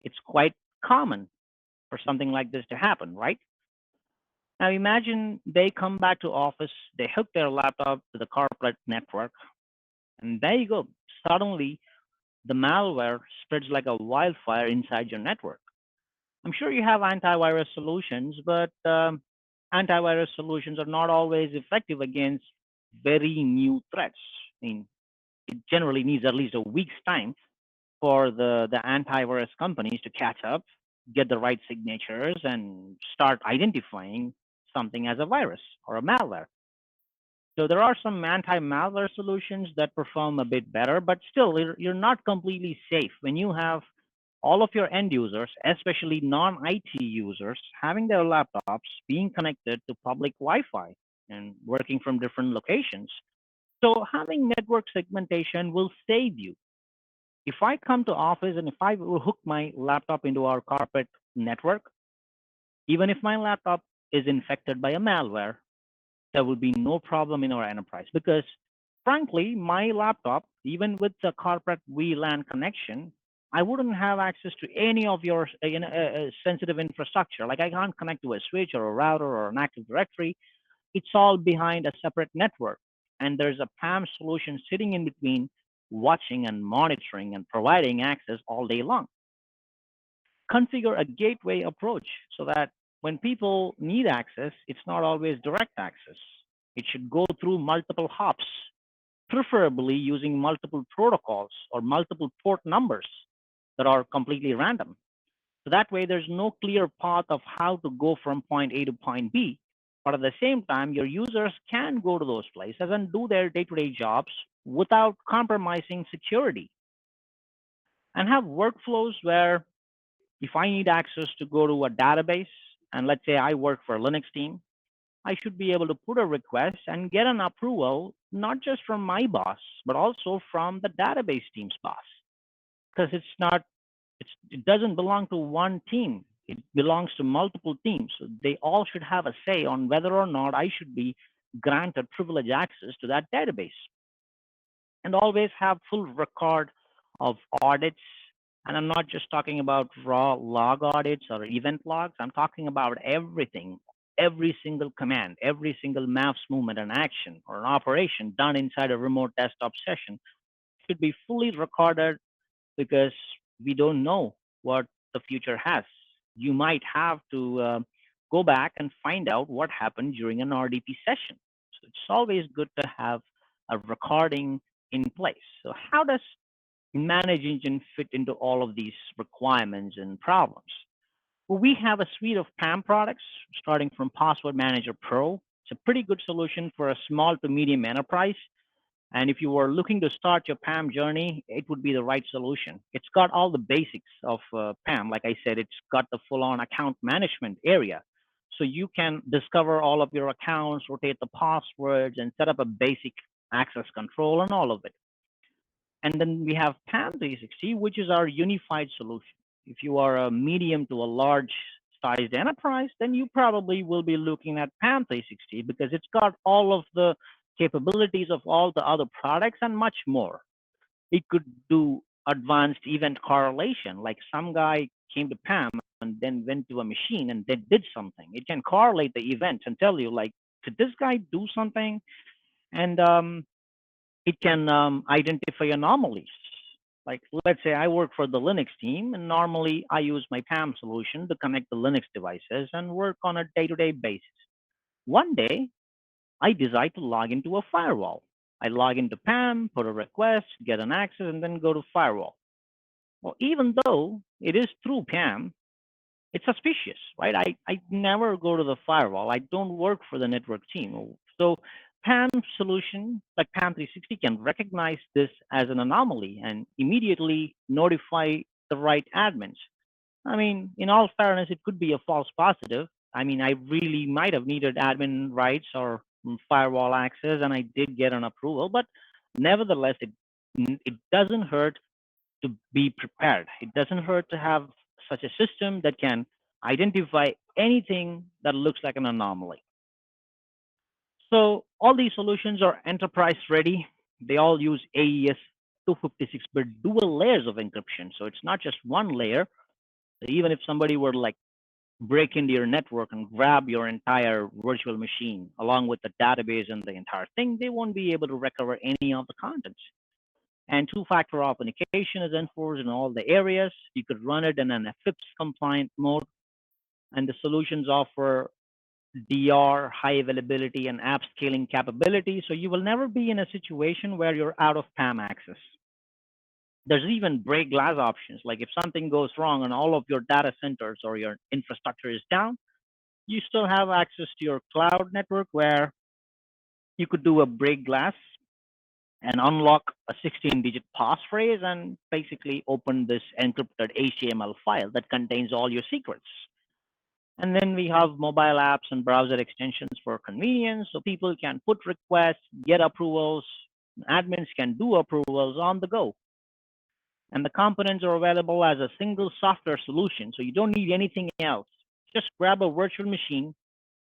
It's quite common for something like this to happen, right? Now imagine they come back to office, they hook their laptop to the corporate network, and there you go. Suddenly, the malware spreads like a wildfire inside your network. I'm sure you have antivirus solutions, but antivirus solutions are not always effective against very new threats. I mean, it generally needs at least a week's time for the antivirus companies to catch up, get the right signatures, and start identifying something as a virus or a malware. So there are some anti-malware solutions that perform a bit better, but still, you're not completely safe when you have all of your end users, especially non-IT users, having their laptops being connected to public Wi-Fi and working from different locations. So having network segmentation will save you. If I come to office and if I will hook my laptop into our corporate network, even if my laptop is infected by a malware, there will be no problem in our enterprise because frankly, my laptop, even with the corporate VLAN connection, I wouldn't have access to any of your sensitive infrastructure. Like I can't connect to a switch or a router or an Active Directory. It's all behind a separate network. And there's a PAM solution sitting in between, watching and monitoring and providing access all day long. Configure a gateway approach so that when people need access, it's not always direct access. It should go through multiple hops, preferably using multiple protocols or multiple port numbers that are completely random. So that way, there's no clear path of how to go from point A to point B. But at the same time, your users can go to those places and do their day-to-day jobs without compromising security. And have workflows where if I need access to go to a database, and let's say I work for a Linux team, I should be able to put a request and get an approval, not just from my boss, but also from the database team's boss. Because it doesn't belong to one team. It belongs to multiple teams. So they all should have a say on whether or not I should be granted privilege access to that database. And always have full record of audits. And I'm not just talking about raw log audits or event logs. I'm talking about everything, every single command, every single mouse movement and action or an operation done inside a remote desktop session should be fully recorded because we don't know what the future has. You might have to go back and find out what happened during an RDP session. So it's always good to have a recording in place. So how does ManageEngine fit into all of these requirements and problems? Well, we have a suite of PAM products starting from Password Manager Pro. It's a pretty good solution for a small to medium enterprise. And if you were looking to start your PAM journey, it would be the right solution. It's got all the basics of PAM. Like I said, it's got the full-on account management area. So you can discover all of your accounts, rotate the passwords, and set up a basic access control and all of it. And then we have PAM360, which is our unified solution. If you are a medium to a large sized enterprise, then you probably will be looking at PAM360 because it's got all of the capabilities of all the other products and much more. It could do advanced event correlation, like some guy came to PAM and then went to a machine and they did something. It can correlate the events and tell you, like, did this guy do something? And it can identify anomalies. Like, let's say I work for the Linux team, and normally I use my PAM solution to connect the Linux devices and work on a day-to-day basis. One day, I decide to log into a firewall. I log into PAM, put a request, get an access, and then go to firewall. Well, even though it is through PAM, it's suspicious, right? I never go to the firewall. I don't work for the network team. So PAM solution like PAM360 can recognize this as an anomaly and immediately notify the right admins. I mean, in all fairness, it could be a false positive. I mean, I really might have needed admin rights or firewall access, and I did get an approval, but nevertheless, it doesn't hurt to be prepared. It doesn't hurt to have such a system that can identify anything that looks like an anomaly. So all these solutions are enterprise ready. They all use AES 256-bit dual layers of encryption. So it's not just one layer. Even if somebody were to like break into your network and grab your entire virtual machine along with the database and the entire thing, they won't be able to recover any of the contents. And two-factor authentication is enforced in all the areas. You could run it in an FIPS compliant mode. And the solutions offer DR, high availability, and app scaling capability. So you will never be in a situation where you're out of PAM access. There's even break glass options. Like if something goes wrong and all of your data centers or your infrastructure is down, you still have access to your cloud network where you could do a break glass and unlock a 16-digit passphrase and basically open this encrypted HTML file that contains all your secrets. And then we have mobile apps and browser extensions for convenience, so people can put requests, get approvals, admins can do approvals on the go. And the components are available as a single software solution, so you don't need anything else. Just grab a virtual machine,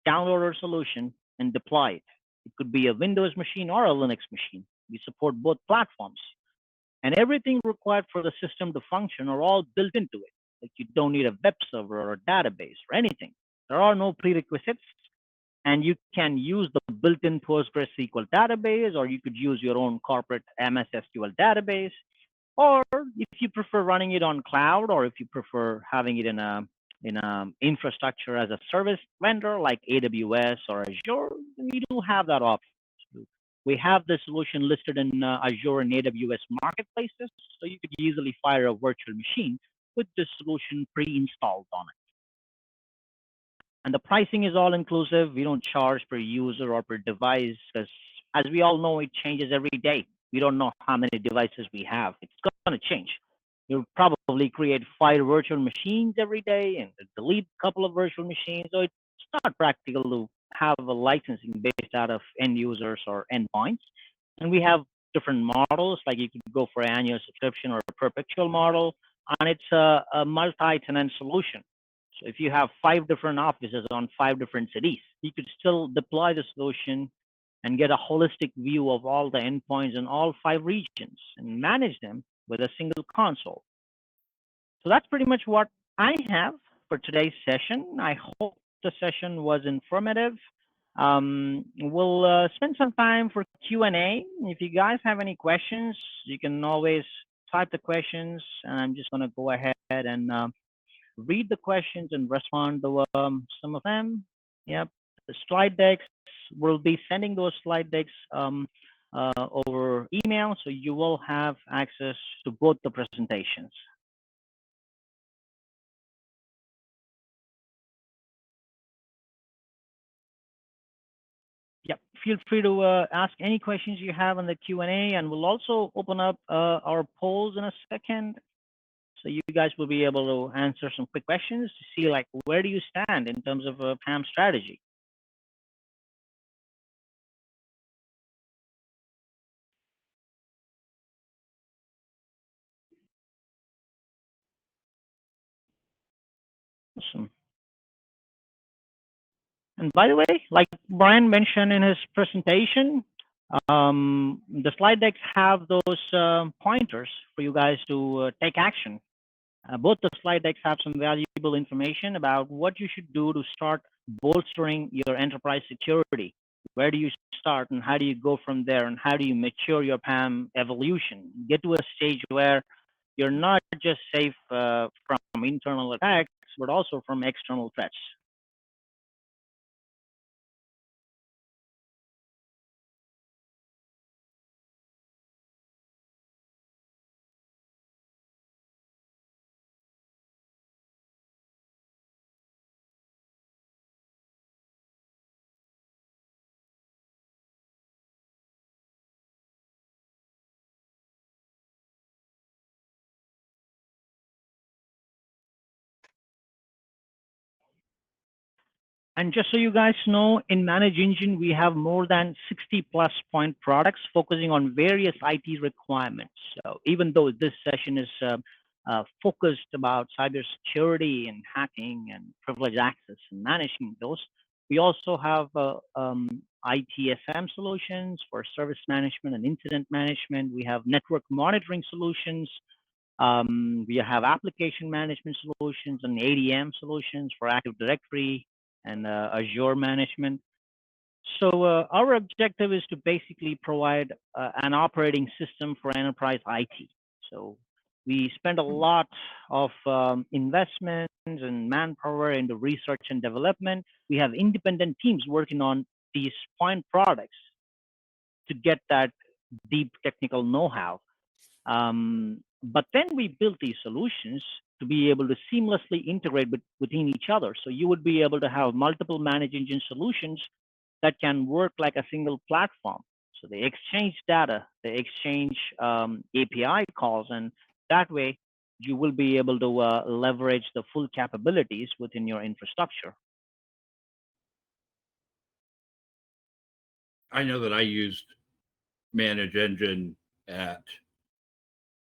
download our solution, and deploy it. It could be a Windows machine or a Linux machine. We support both platforms. And everything required for the system to function are all built into it. Like you don't need a web server or a database or anything. There are no prerequisites. And you can use the built-in PostgreSQL database, or you could use your own corporate MS SQL database. Or if you prefer running it on cloud, or if you prefer having it in a infrastructure as a service vendor like AWS or Azure, we do have that option. We have the solution listed in Azure and AWS marketplaces, so you could easily fire a virtual machine with this solution pre-installed on it. And the pricing is all inclusive. We don't charge per user or per device, because as we all know, it changes every day. We don't know how many devices we have. It's going to change. You'll probably create 5 virtual machines every day and delete a couple of virtual machines. So it's not practical to have a licensing based out of end users or endpoints. And we have different models, like you could go for an annual subscription or a perpetual model, and it's a multi-tenant solution. So if you have 5 different offices on 5 different cities, you could still deploy the solution and get a holistic view of all the endpoints in all 5 regions and manage them with a single console. So that's pretty much what I have for today's session. I hope the session was informative. We'll spend some time for Q&A. If you guys have any questions, you can always type the questions, and I'm just going to go ahead and read the questions and respond to some of them. Yep, the slide decks, we'll be sending those slide decks over email, so you will have access to both the presentations. Yep, feel free to ask any questions you have in the Q&A, and we'll also open up our polls in a second. So you guys will be able to answer some quick questions to see, like, where do you stand in terms of a PAM strategy? Awesome. And by the way, like Bryan mentioned in his presentation, the slide decks have those pointers for you guys to take action. Both the slide decks have some valuable information about what you should do to start bolstering your enterprise security. Where do you start and how do you go from there, and how do you mature your PAM evolution? Get to a stage where you're not just safe from internal attacks, but also from external threats. And just so you guys know, in ManageEngine, we have more than 60+ point products focusing on various IT requirements. So even though this session is focused about cybersecurity and hacking and privileged access and managing those, we also have ITSM solutions for service management and incident management. We have network monitoring solutions. We have application management solutions and ADM solutions for Active Directory and Azure management. So our objective is to basically provide an operating system for enterprise IT. So we spend a lot of investments and manpower into research and development. We have independent teams working on these point products to get that deep technical know-how. But then we built these solutions to be able to seamlessly integrate within each other. So you would be able to have multiple ManageEngine solutions that can work like a single platform. So they exchange data, they exchange API calls, and that way you will be able to leverage the full capabilities within your infrastructure. I know that I used ManageEngine at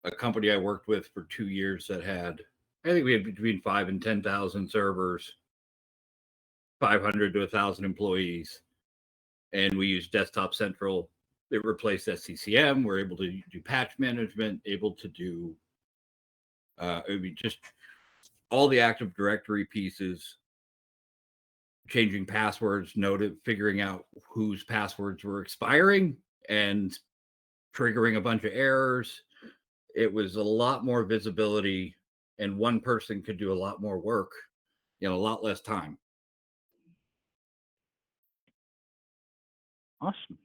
a company I worked with for 2 years that had, I think we had between 5 and 10,000 servers, 500 to 1,000 employees, and we used Desktop Central. It replaced SCCM. We're able to do patch management, able to do it would be just all the Active Directory pieces, changing passwords, figuring out whose passwords were expiring and triggering a bunch of errors. It was a lot more visibility, and one person could do a lot more work in a lot less time. Awesome.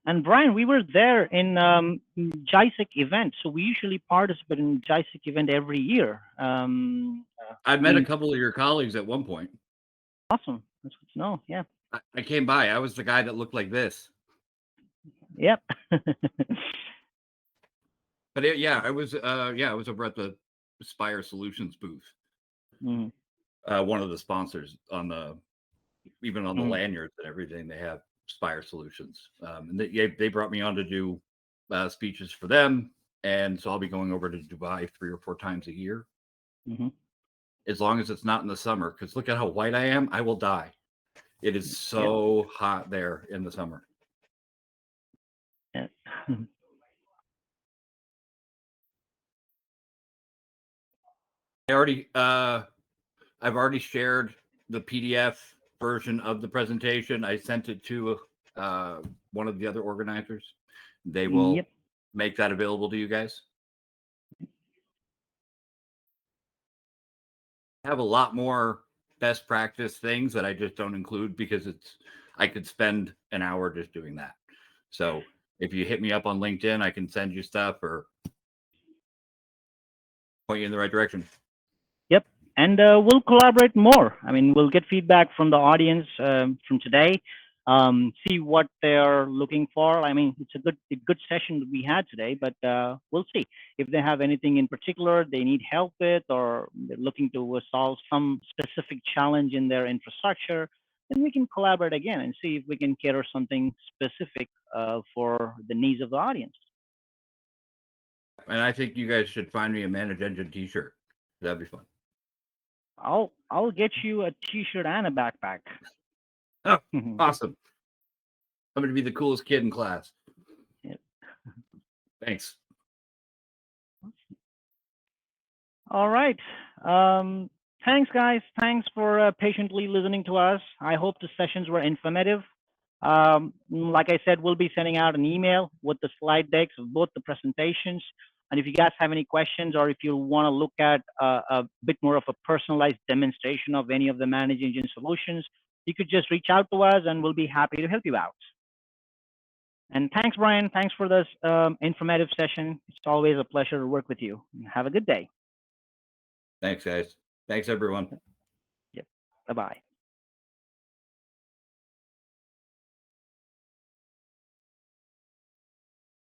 And Bryan, we were there in JISIC event, so we usually participate in JISIC event every year. I met a couple of your colleagues at one point. Awesome, that's good to know. Yeah. I came by. I was the guy that looked like this. Yep. But I was over at the Spire Solutions booth. Mm. One of the sponsors on the lanyards and everything. They have Spire Solutions, and they brought me on to do speeches for them, and so I'll be going over to Dubai 3 or 4 times a year, as long as it's not in the summer. Because look at how white I am; I will die. It is so hot there in the summer. Yeah. I've already shared the PDF version of the presentation. I sent it to one of the other organizers. They will make that available to you guys. I have a lot more best practice things that I just don't include because I could spend an hour just doing that. So if you hit me up on LinkedIn, I can send you stuff or point you in the right direction. Yep. And we'll collaborate more. I mean, we'll get feedback from the audience from today, see what they're looking for. I mean, it's a good session that we had today, but we'll see if they have anything in particular they need help with, or they're looking to solve some specific challenge in their infrastructure. Then we can collaborate again and see if we can cater something specific for the needs of the audience. And I think you guys should find me a ManageEngine t-shirt. That'd be fun. I'll get you a t-shirt and a backpack. Oh, awesome. I'm going to be the coolest kid in class. Yep. Thanks. All right. Thanks, guys. Thanks for patiently listening to us. I hope the sessions were informative. Like I said, we'll be sending out an email with the slide decks of both the presentations. And if you guys have any questions, or if you want to look at a bit more of a personalized demonstration of any of the ManageEngine solutions, you could just reach out to us and we'll be happy to help you out. And thanks, Bryan. Thanks for this informative session. It's always a pleasure to work with you. Have a good day. Thanks, guys. Thanks, everyone. Yep. Bye-bye.